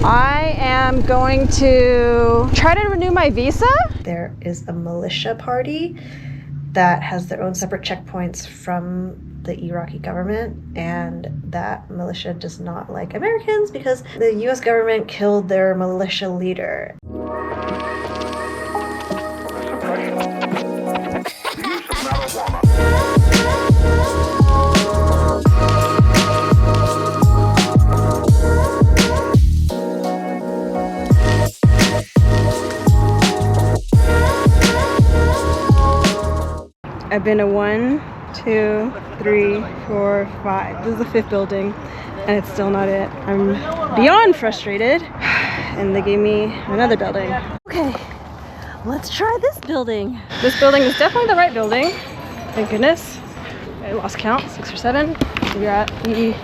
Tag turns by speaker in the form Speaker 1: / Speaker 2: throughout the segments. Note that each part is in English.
Speaker 1: I am going to try to renew my visa.
Speaker 2: There is a militia party that has their own separate checkpoints from the Iraqi government, and that militia does not like Americans because the US government killed their militia leader.
Speaker 1: I've been to 1, 2, 3, 4, 5. This is the 5th building, and it's still not it. I'm beyond frustrated, and they gave me another building. Okay, let's try this building. This building is definitely the right building. Thank goodness. I lost count, 6 or 7. We're at the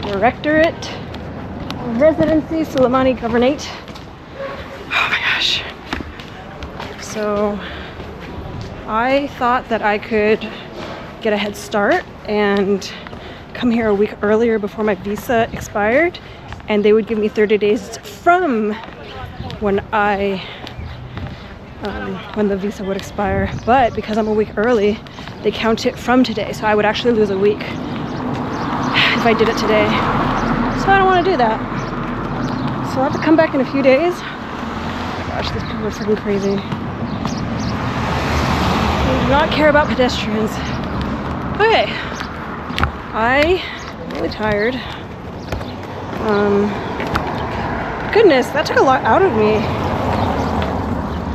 Speaker 1: Directorate of Residency, Suleimani Governorate. Oh my gosh. So I thought that I could get a head start and come here a week earlier before my visa expired, and they would give me 30 days from when the visa would expire. But because I'm a week early, they count it from today, so I would actually lose a week if I did it today. So I don't want to do that. So I'll have to come back in a few days. Oh my gosh, these people are freaking crazy. They do not care about pedestrians. Okay, I'm really tired. Goodness, that took a lot out of me.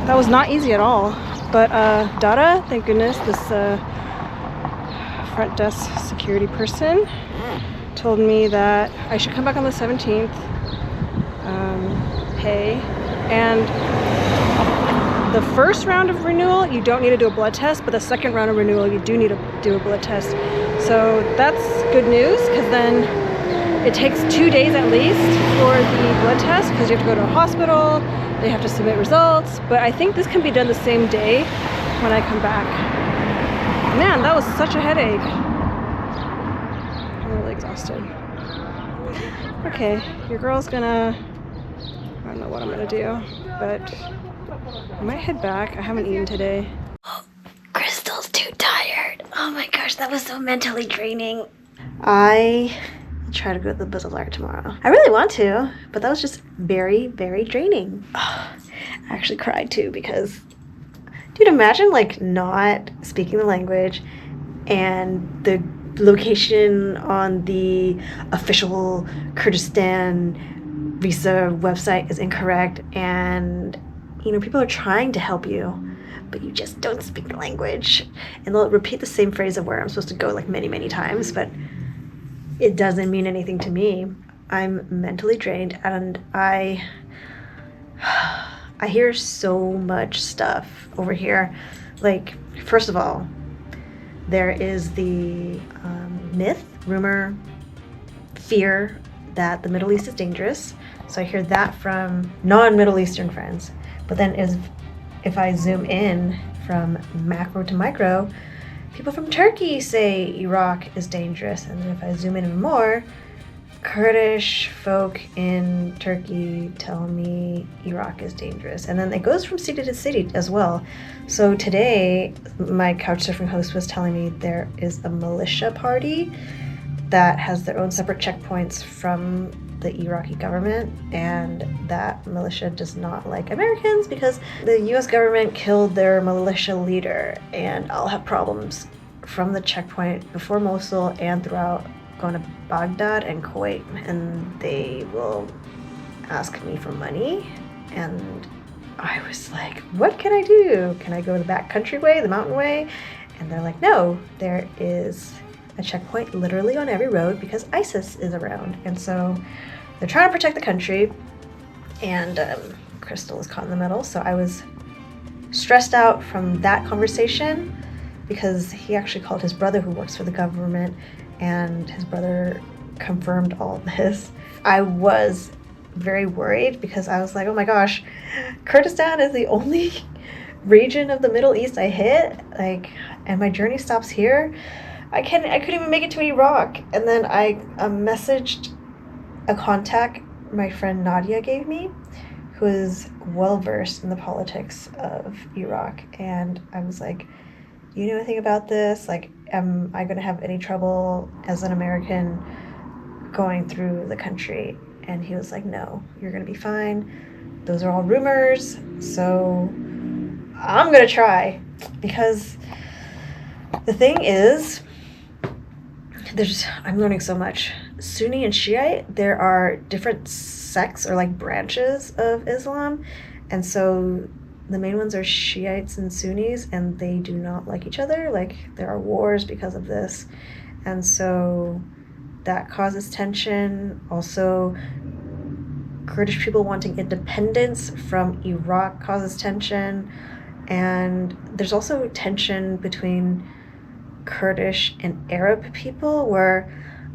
Speaker 1: That was not easy at all. But Dada, thank goodness, this front desk security person told me that I should come back on the 17th, pay, and the first round of renewal, you don't need to do a blood test, but the second round of renewal, you do need to do a blood test. So that's good news, because then it takes 2 days at least for the blood test, because you have to go to a hospital, they have to submit results, but I think this can be done the same day when I come back. Man, that was such a headache. I'm really exhausted. Okay, your girl's gonna, I don't know what I'm gonna do, but I might head back. I haven't eaten today.
Speaker 2: Oh, Crystal's too tired. Oh my gosh, that was so mentally draining. I try to go to the bazaar tomorrow. I really want to, but that was just very, very draining. Oh, I actually cried too because, dude, imagine like not speaking the language and the location on the official Kurdistan visa website is incorrect, and you know, people are trying to help you, but you just don't speak the language. And they'll repeat the same phrase of where I'm supposed to go like many, many times, but it doesn't mean anything to me. I'm mentally drained, and I hear so much stuff over here. Like, first of all, there is the myth, rumor, fear that the Middle East is dangerous. So I hear that from non-Middle Eastern friends. But then if I zoom in from macro to micro, people from Turkey say Iraq is dangerous. And then if I zoom in even more, Kurdish folk in Turkey tell me Iraq is dangerous. And then it goes from city to city as well. So today, my Couchsurfing host was telling me there is a militia party that has their own separate checkpoints from the Iraqi government, and that militia does not like Americans because the US government killed their militia leader, and I'll have problems from the checkpoint before Mosul and throughout going to Baghdad and Kuwait, and they will ask me for money. And I was like, what can I do? Can I go the backcountry way, the mountain way? And they're like, no, there is a checkpoint literally on every road because ISIS is around. And so they're trying to protect the country, and Crystal is caught in the middle. So I was stressed out from that conversation because he actually called his brother who works for the government, and his brother confirmed all of this. I was very worried because I was like, oh my gosh, Kurdistan is the only region of the Middle East I hit, like, and my journey stops here. I couldn't even make it to Iraq. And then I messaged a contact my friend Nadia gave me, who is well versed in the politics of Iraq. And I was like, you know anything about this? Like, am I going to have any trouble as an American going through the country? And he was like, no, you're going to be fine. Those are all rumors. So I'm going to try. Because the thing is, I'm learning so much. Sunni and Shiite, there are different sects or like branches of Islam. And so the main ones are Shiites and Sunnis, and they do not like each other. Like, there are wars because of this. And so that causes tension. Also, Kurdish people wanting independence from Iraq causes tension. And there's also tension between Kurdish and Arab people where,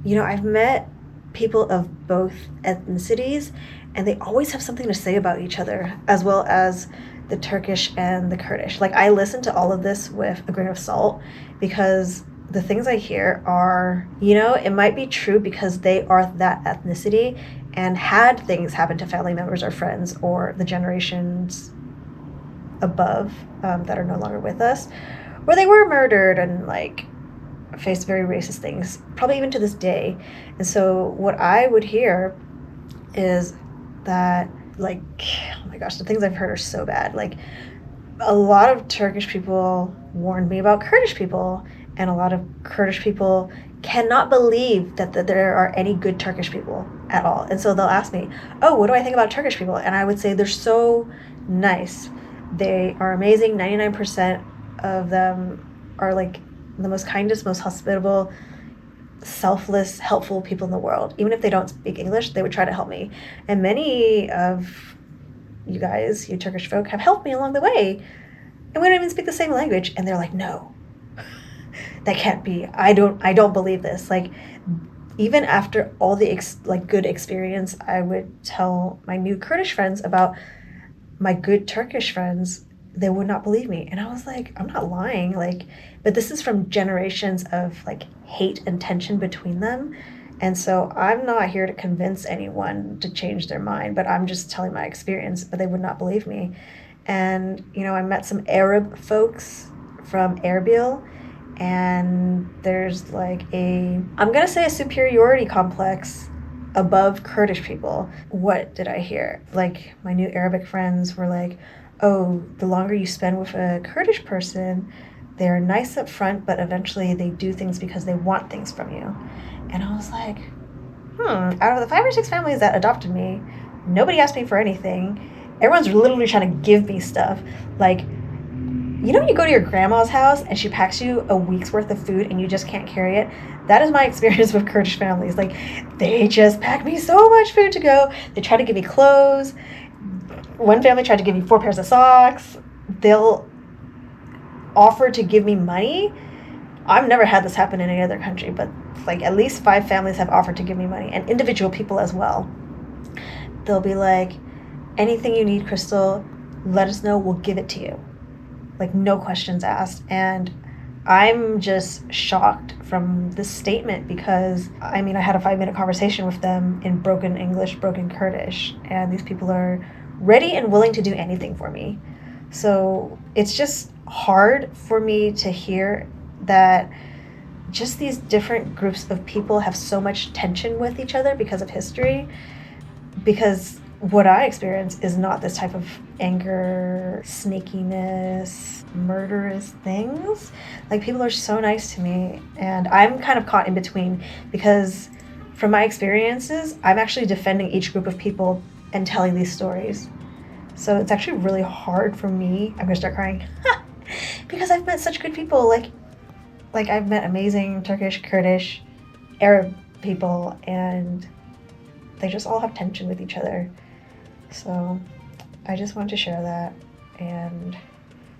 Speaker 2: you know, I've met people of both ethnicities, and they always have something to say about each other, as well as the Turkish and the Kurdish. Like, I listen to all of this with a grain of salt, because the things I hear are, you know, it might be true because they are that ethnicity and had things happen to family members or friends or the generations above that are no longer with us, where they were murdered and like faced very racist things, probably even to this day. And so what I would hear is that, like, oh my gosh, the things I've heard are so bad. Like, a lot of Turkish people warned me about Kurdish people, and a lot of Kurdish people cannot believe that there are any good Turkish people at all. And so they'll ask me, oh, what do I think about Turkish people? And I would say they're so nice. They are amazing. 99% of them are like the most kindest, most hospitable, selfless, helpful people in the world. Even if they don't speak English, they would try to help me. And many of you guys, you Turkish folk, have helped me along the way. And we don't even speak the same language. And they're like, no, that can't be. I don't believe this. Like, even after all the good experience, I would tell my new Kurdish friends about my good Turkish friends. They would not believe me. And I was like, I'm not lying. Like, but this is from generations of like hate and tension between them. And so I'm not here to convince anyone to change their mind, but I'm just telling my experience, but they would not believe me. And, you know, I met some Arab folks from Erbil, and there's like I'm going to say a superiority complex above Kurdish people. What did I hear? Like, my new Arabic friends were like, oh, the longer you spend with a Kurdish person, they're nice up front, but eventually they do things because they want things from you. And I was like, out of the 5 or 6 families that adopted me, nobody asked me for anything. Everyone's literally trying to give me stuff. Like, you know when you go to your grandma's house and she packs you a week's worth of food and you just can't carry it? That is my experience with Kurdish families. Like, they just pack me so much food to go. They try to give me clothes. One family tried to give me 4 pairs of socks. They'll offer to give me money. I've never had this happen in any other country, but like at least 5 families have offered to give me money, and individual people as well. They'll be like, anything you need, Crystal, let us know, we'll give it to you. Like, no questions asked. And I'm just shocked from this statement because, I mean, I had a 5-minute conversation with them in broken English, broken Kurdish, and these people are ready and willing to do anything for me. So it's just hard for me to hear that just these different groups of people have so much tension with each other because of history, because what I experience is not this type of anger, snakiness, murderous things. Like, people are so nice to me, and I'm kind of caught in between because from my experiences, I'm actually defending each group of people and telling these stories. So it's actually really hard for me. I'm gonna start crying because I've met such good people. Like I've met amazing Turkish, Kurdish, Arab people, and they just all have tension with each other. So I just wanted to share that. And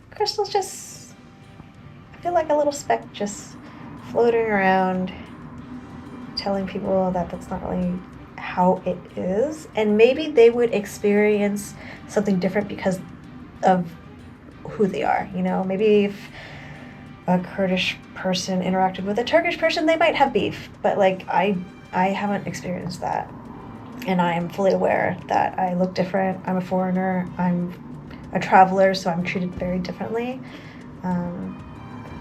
Speaker 2: Crystal's just, I feel like a little speck just floating around, telling people that that's not really how it is. And maybe they would experience something different because of who they are. You know, maybe if a Kurdish person interacted with a Turkish person, they might have beef. But like, I haven't experienced that. And I am fully aware that I look different. I'm a foreigner. I'm a traveler, so I'm treated very differently.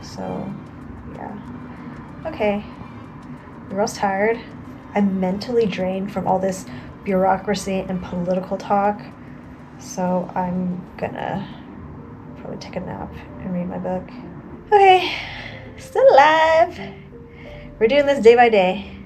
Speaker 2: So, yeah. Okay. The girl's tired. I'm mentally drained from all this bureaucracy and political talk. So I'm gonna probably take a nap and read my book. Okay. Still alive. We're doing this day by day.